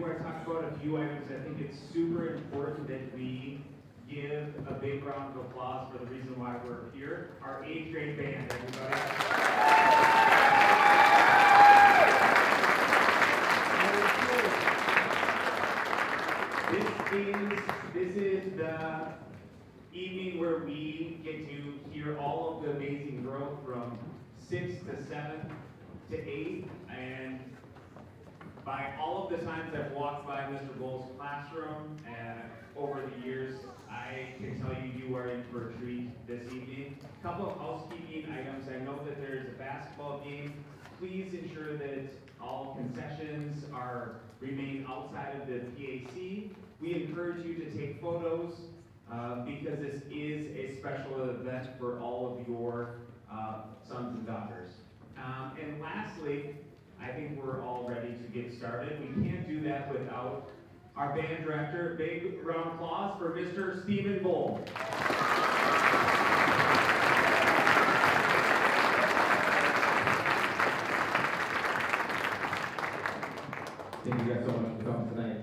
before I talk about a few items, I think it's super important that we give a big round of applause for the reason why we're here. Our 8th grade band, everybody. This is the evening where we get to hear all of the amazing growth from 6th to 7th to 8th, and by all of the times I've walked by Mr. Bull's classroom over the years, I can tell you you are in for a treat this evening. A couple of housekeeping items. I know that there is a basketball game. Please ensure that all concessions remain outside of the PAC. We encourage you to take photos because this is a special event for all of your sons and daughters. And lastly, I think we're all ready to get started. We can't do that without our band director. Big round of applause for Mr. Stephen Bull. Thank you guys so much for coming tonight.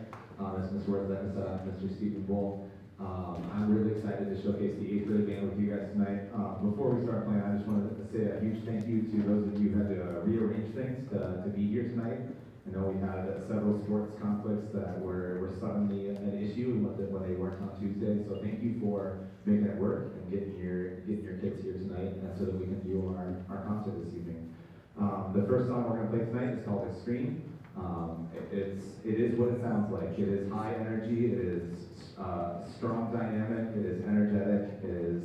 As Ms. Worth let us Mr. Stephen Bull. I'm really excited to showcase the 8th grade band with you guys tonight. Before we start playing, I just wanted to say a huge thank you to those of you who had to rearrange things to be here tonight. I know we had several sports conflicts that were suddenly an issue when they weren't on Tuesday. So thank you for making it work and getting your kids here tonight, and so that we can view our concert this evening. The first song we're going to play tonight is called Extreme. It is what it sounds like. It is high energy. It is strong dynamic. It is energetic. It is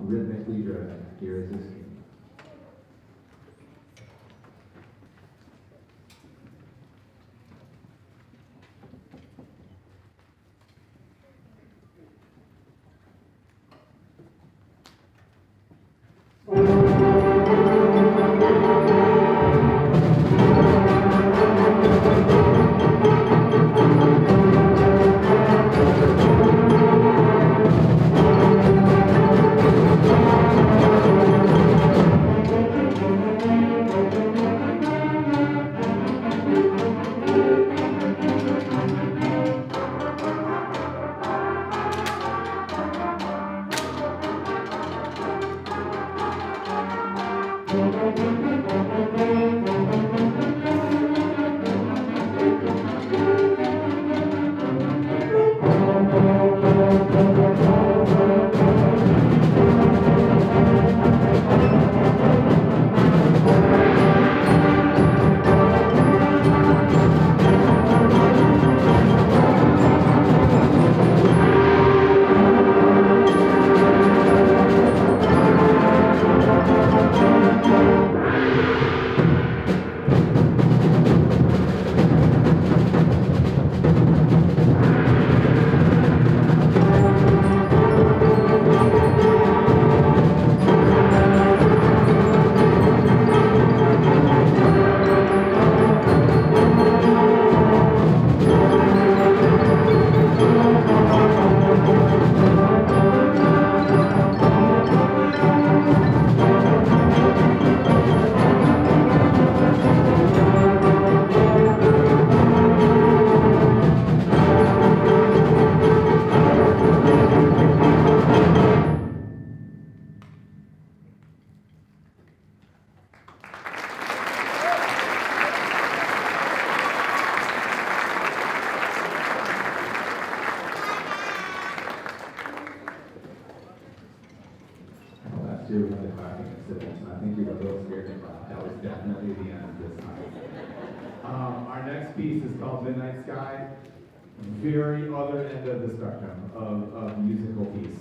rhythmically driven. Here is Extreme. Our next piece is called Midnight Sky. Very other end of the spectrum of musical piece.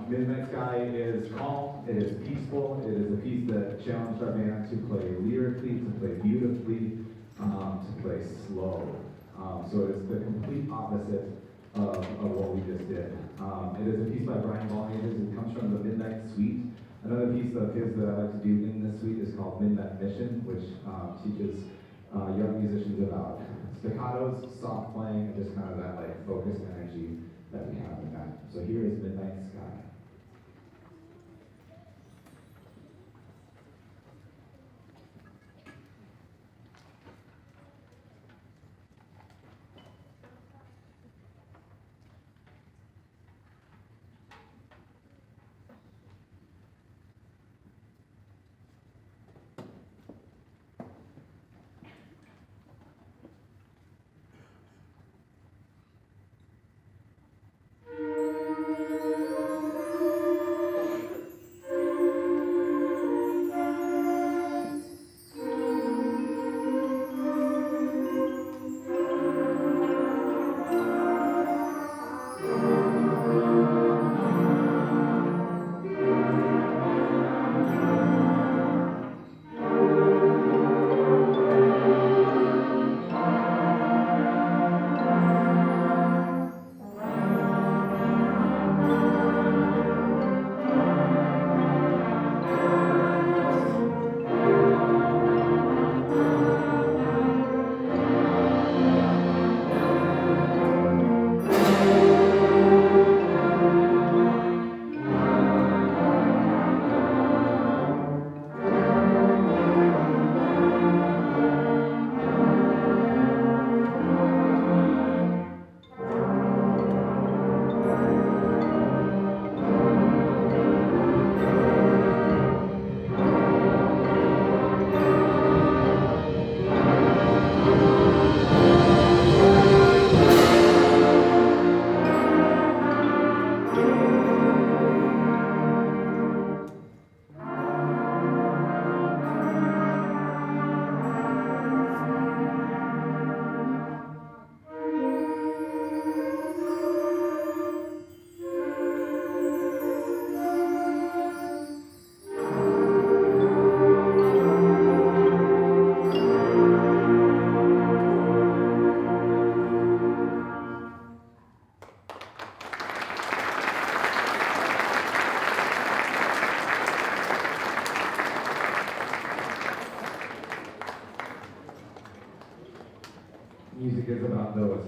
Midnight Sky is calm, it is peaceful, it is a piece that challenged our band to play lyrically, to play beautifully, to play slow. So it's the complete opposite of what we just did. It is a piece by Brian Ballmaters. It comes from the Midnight Suite. Another piece of his that I like to do in this suite is called Midnight Mission, which teaches young musicians about staccatos, soft playing, and just kind of that like focused energy that we have in that. So here is Midnight Sky.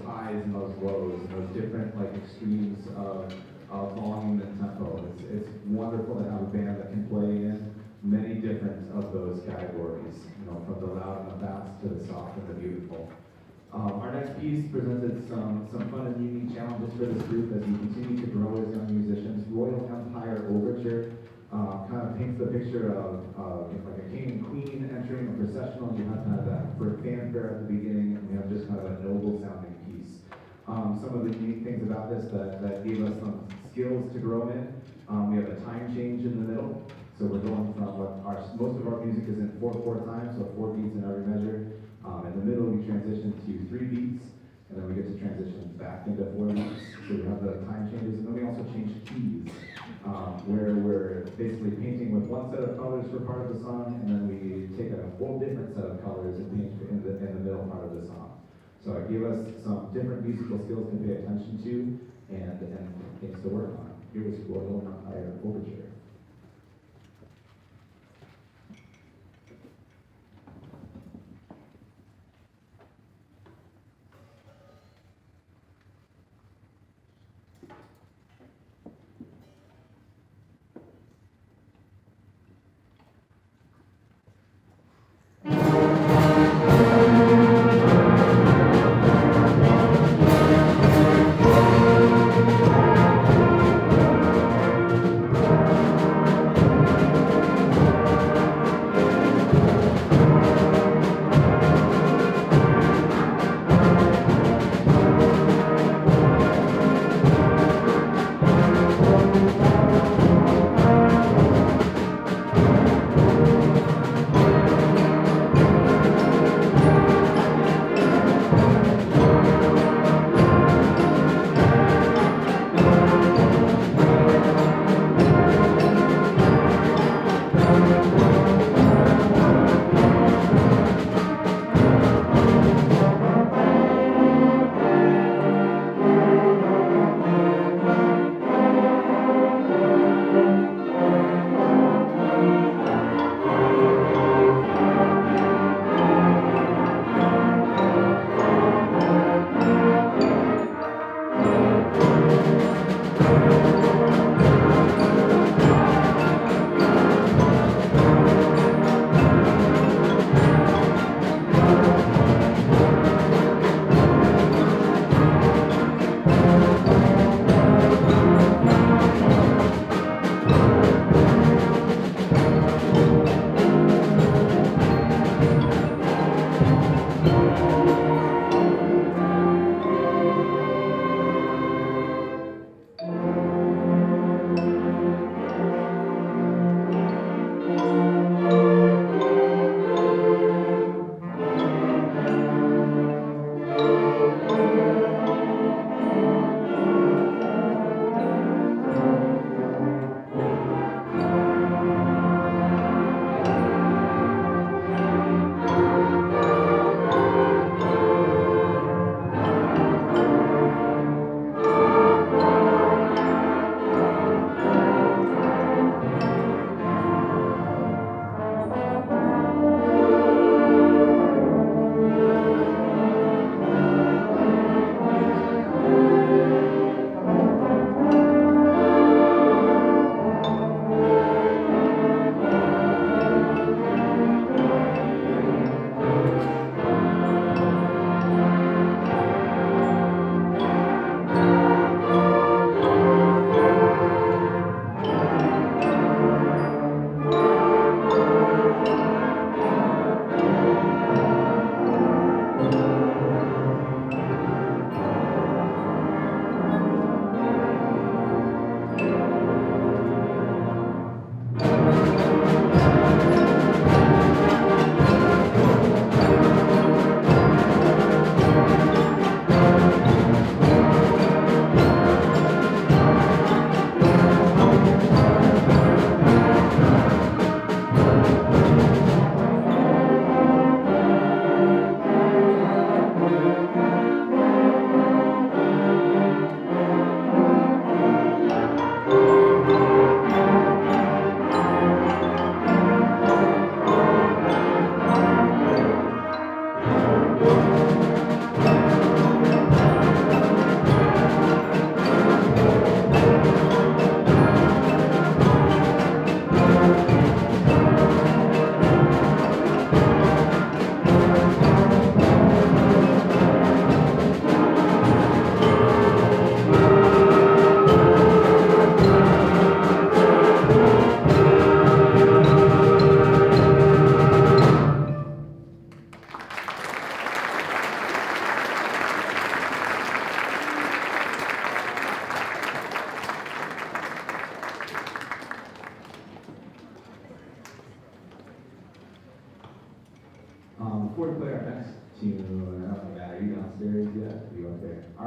highs and those lows, and those different like extremes of volume and tempo. It's wonderful to have a band that can play in many different of those categories, you know, from the loud and the fast to the soft and the beautiful. Our next piece presented some fun and unique challenges for this group as we continue to grow as young musicians. Royal Empire Overture kind of paints the picture of like a king and queen entering a processional. You have kind of that for fanfare at the beginning, and we have just kind of a noble sounding piece. Some of the unique things about this that gave us some skills to grow in. We have a time change in the middle. So we're going from most of our music is in 4/4 time, so 4 beats in every measure. In the middle, we transition to 3 beats, and then we get to transition back into 4 beats. So we have the time changes, and then we also change keys, where we're basically painting with one set of colors for part of the song, and then we take a whole different set of colors and paint in the middle part of the song. So it gave us some different musical skills to pay attention to, and things to work on. Here is Royal Empire Overture.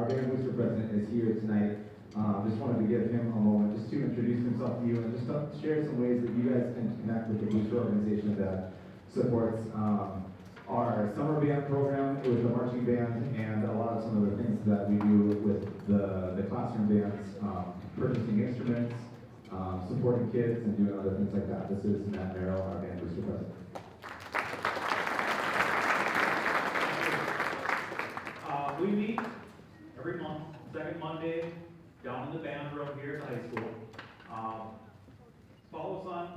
band booster president, is here tonight. Just wanted to give him a moment just to introduce himself to you and just to share some ways that you guys can connect with the booster organization that supports our summer band program with the marching band and a lot of some of the things that we do with the classroom bands, purchasing instruments, supporting kids, and doing other things like that. This is Matt Merrill, our band booster president. We meet every month, second Monday, down in the band room here at the high school. Follow us on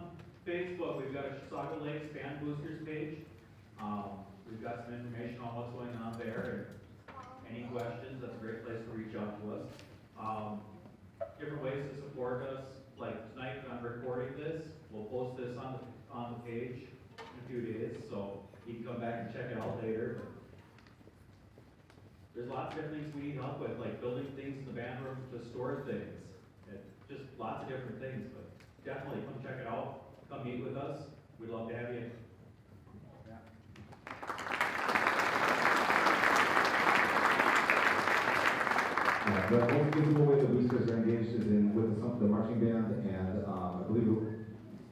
Facebook. We've got a Saga Lakes Band Boosters page. We've got some information on what's going on there. And any questions, that's a great place to reach out to us. Different ways to support us. Like tonight, I'm recording this. We'll post this on the page in a few days, so you can come back and check it out later. There's lots of different things we need help with, like building things in the band room to store things. Just lots of different things, but definitely come check it out. Come meet with us. We'd love to have you. The most visible way the boosters are engaged is with the marching band, and I believe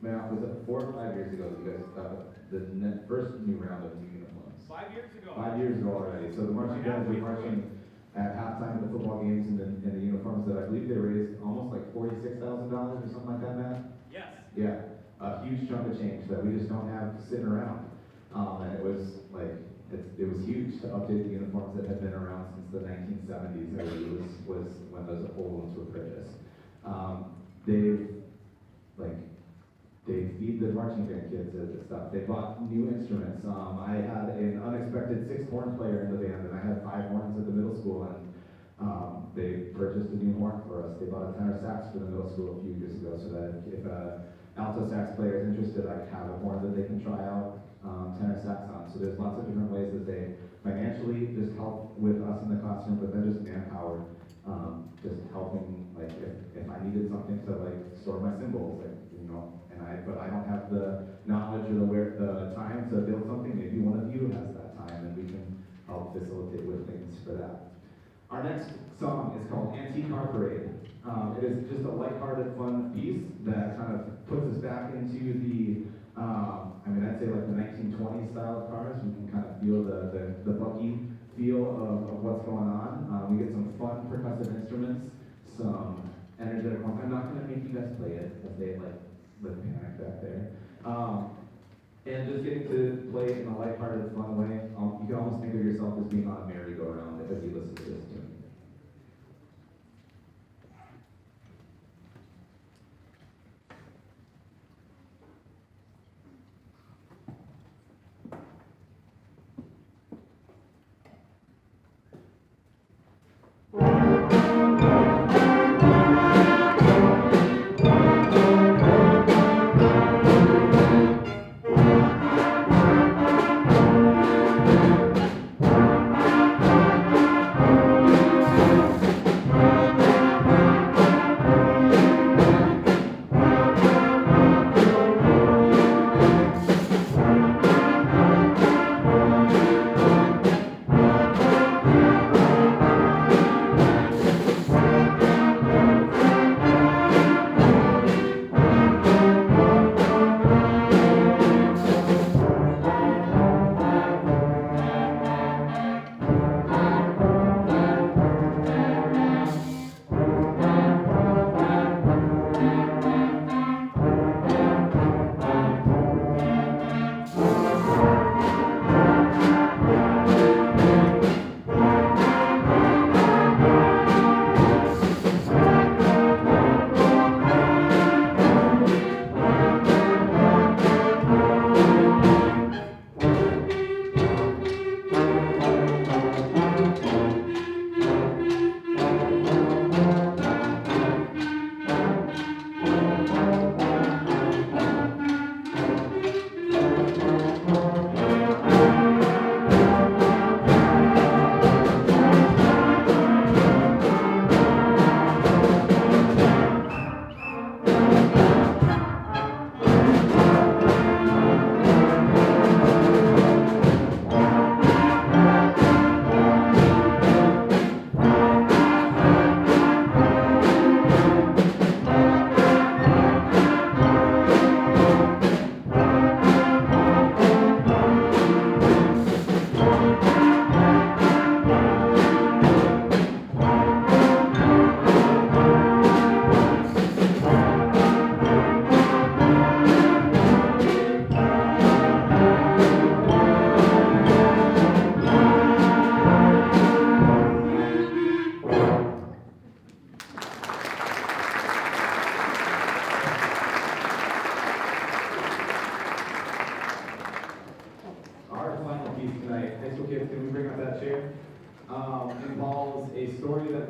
Matt, was it 4 or 5 years ago that you guys got the first new round of new uniforms? 5 years ago. 5 years ago already. So the marching bands were marching at halftime of the football games in the uniforms that I believe they raised almost like $46,000 or something like that, Matt? Yes. Yeah, a huge chunk of change that we just don't have sitting around. And it was like, it was huge to update the uniforms that had been around since the 1970s. I believe was when those old ones were purchased. They feed the marching band kids the stuff. They bought new instruments. I had an unexpected 6 horn player in the band, and I had 5 horns at the middle school, and they purchased a new horn for us. They bought a tenor sax for the middle school a few years ago, so that if alto sax player is interested, I have a horn that they can try out tenor sax on. So there's lots of different ways that they financially just help with us in the classroom, but then just manpower, just helping, like if I needed something to like store my cymbals, like, you know, but I don't have the knowledge or the time to build something. Maybe one of you has that time, and we can help facilitate with things for that. Our next song is called Antique Car Parade. It is just a lighthearted, fun piece that kind of puts us back into the, I'd say like the 1920s style of cars. We can kind of feel the bucky feel of what's going on. We get some fun percussive instruments, some energetic ones. I'm not going to make you guys play it, if they like the panic back there. And just getting to play in a lighthearted, fun way. You can almost think of yourself as being on a merry-go-round as you listen to this tune.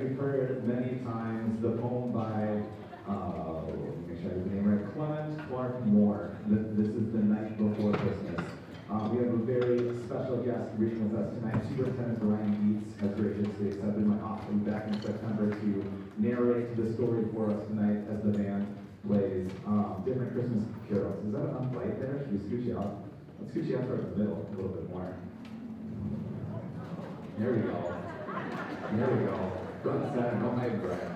we've heard many times the poem by, let me make sure I get the name right, Clement Clark Moore. This is The Night Before Christmas. We have a very special guest reading with us tonight. Superintendent Ryan Dietz has graciously accepted my offer back in September to narrate the story for us tonight as the band plays different Christmas carols. Is that enough light there? Should we scoot you out? Let's scoot you out towards the middle a little bit more. There we go. There we go. Go inside, don't hide, Brian.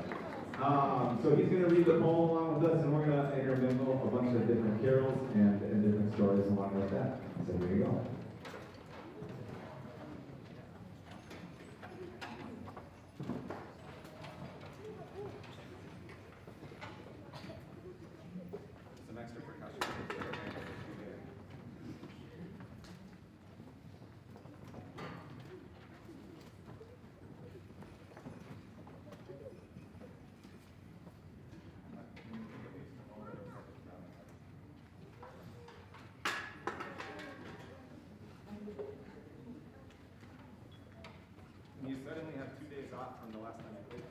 So he's going to read the poem along with us, and we're going to intermingle a bunch of different carols and different stories along with that. So here you go. Some extra percussion. You suddenly have 2 days off from the last time you played.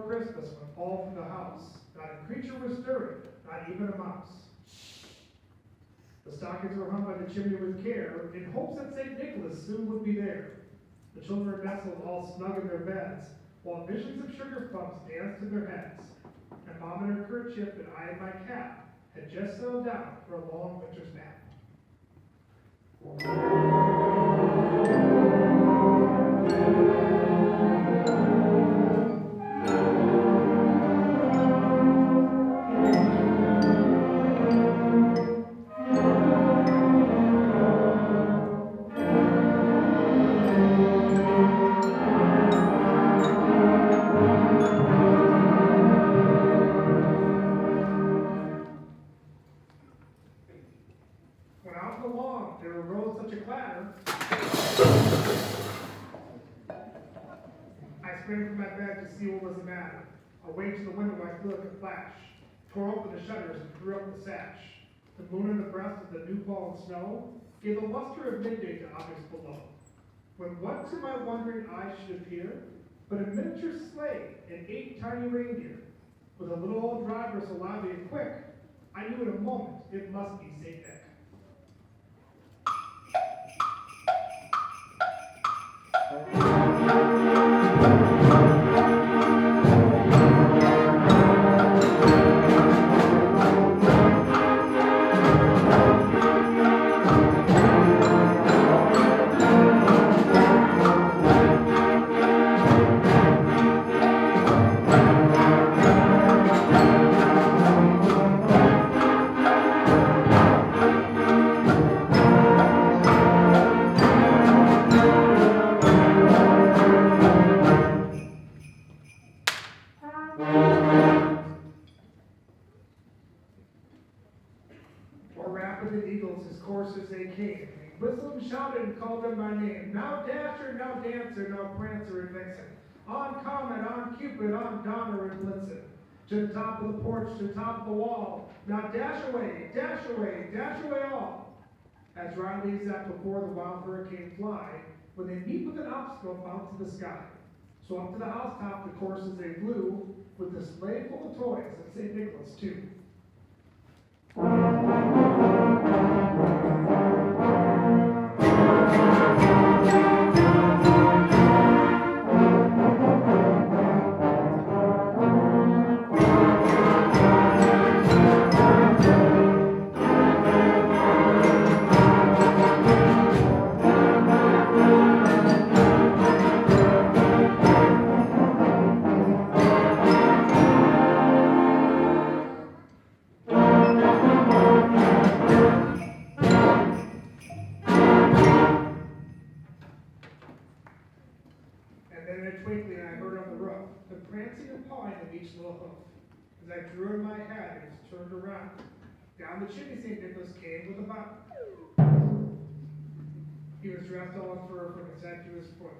Christmas when all through the house, not a creature was stirring, not even a mouse. The stockings were hung by the chimney with care, in hopes that St. Nicholas soon would be there. The children nestled all snug in their beds, while visions of sugar plums danced in their heads. And Mom in her kerchief and I in my cap had just settled down for a long winter's nap. Away to the window I flew like a flash, tore open the shutters and threw up the sash. The moon in the breast of the new fallen snow gave the luster of midday to objects below. When what to my wondering eyes should appear but a miniature sleigh and 8 tiny reindeer, with a little old driver so lively and quick, I knew in a moment it must be St. Nick. Now Dasher, now Dancer, now Prancer and Vixen, on Comet, on Cupid, on Donner and Blitzen, to the top of the porch, to the top of the wall, now dash away, dash away, dash away all. As Riley's that before the wild hurricane fly, when they meet with an obstacle bounce to the sky. So up to the housetop the courses they flew, with the sleigh full of toys and St. Nicholas too. prancing and pawing of each little hoof. As I drew in my head, it was turned around. Down the chimney St. Nicholas came with a bound. He was dressed all in fur from his head to his foot,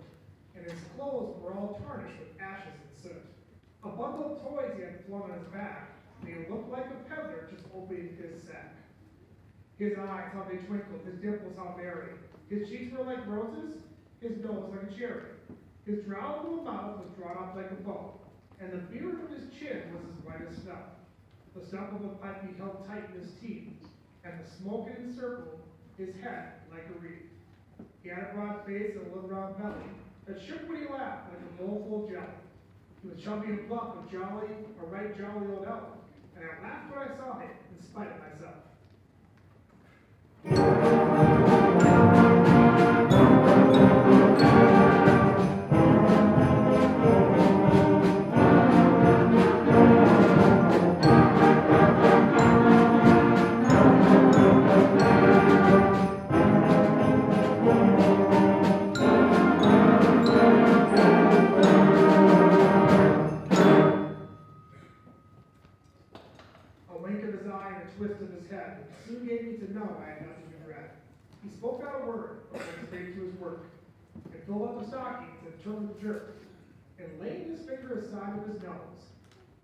and his clothes were all tarnished with ashes and soot. A bundle of toys he had flung on his back, and he looked like a peddler just opening his sack. His eyes, how they twinkled, his dimples, how merry. His cheeks were like roses, his nose like a cherry. His round little mouth was drawn up like a bow, and the beard of his chin was as white as snow. The stump of a pipe he held tight in his teeth, and the smoke it encircled his head like a wreath. He had a broad face and a little round belly that shook when he laughed like a bowl full of jelly. He was chubby and plump, a right jolly old elf, and I laughed when I saw him in spite of myself. Twist of his head, and soon gave me to know I had nothing to dread. He spoke not a word, but went straight to his work, and filled up the stockings and turned with a jerk, and laying his finger aside of his nose,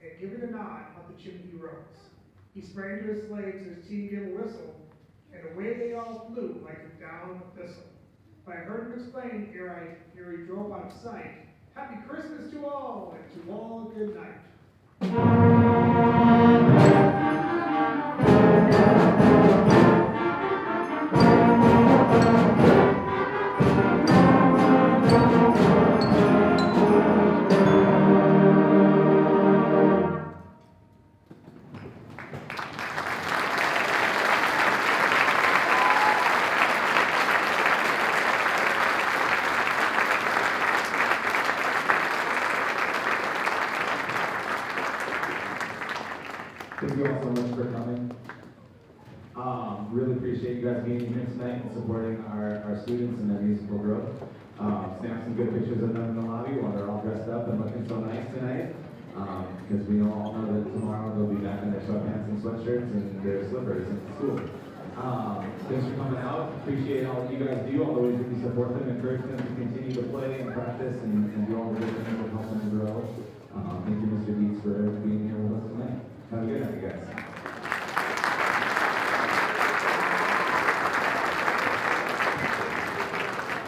and giving a nod, up the chimney he rose. He sprang to his slaves, and his team gave a whistle, and away they all flew like a down thistle. But I heard him explain, ere he drove out of sight, Happy Christmas to all, and to all a good night. Thank you all so much for coming. Really appreciate you guys being here tonight and supporting our students and their musical growth. Snap some good pictures of them in the lobby while they're all dressed up and looking so nice tonight. Because we all know that tomorrow they'll be back in their sweatpants and sweatshirts and their slippers in school. Thanks for coming out. Appreciate all that you guys do, all the ways that you support them, encourage them to continue to play and practice and do all the good things that help them grow. Thank you, Mr. Dietz, for being here with us tonight.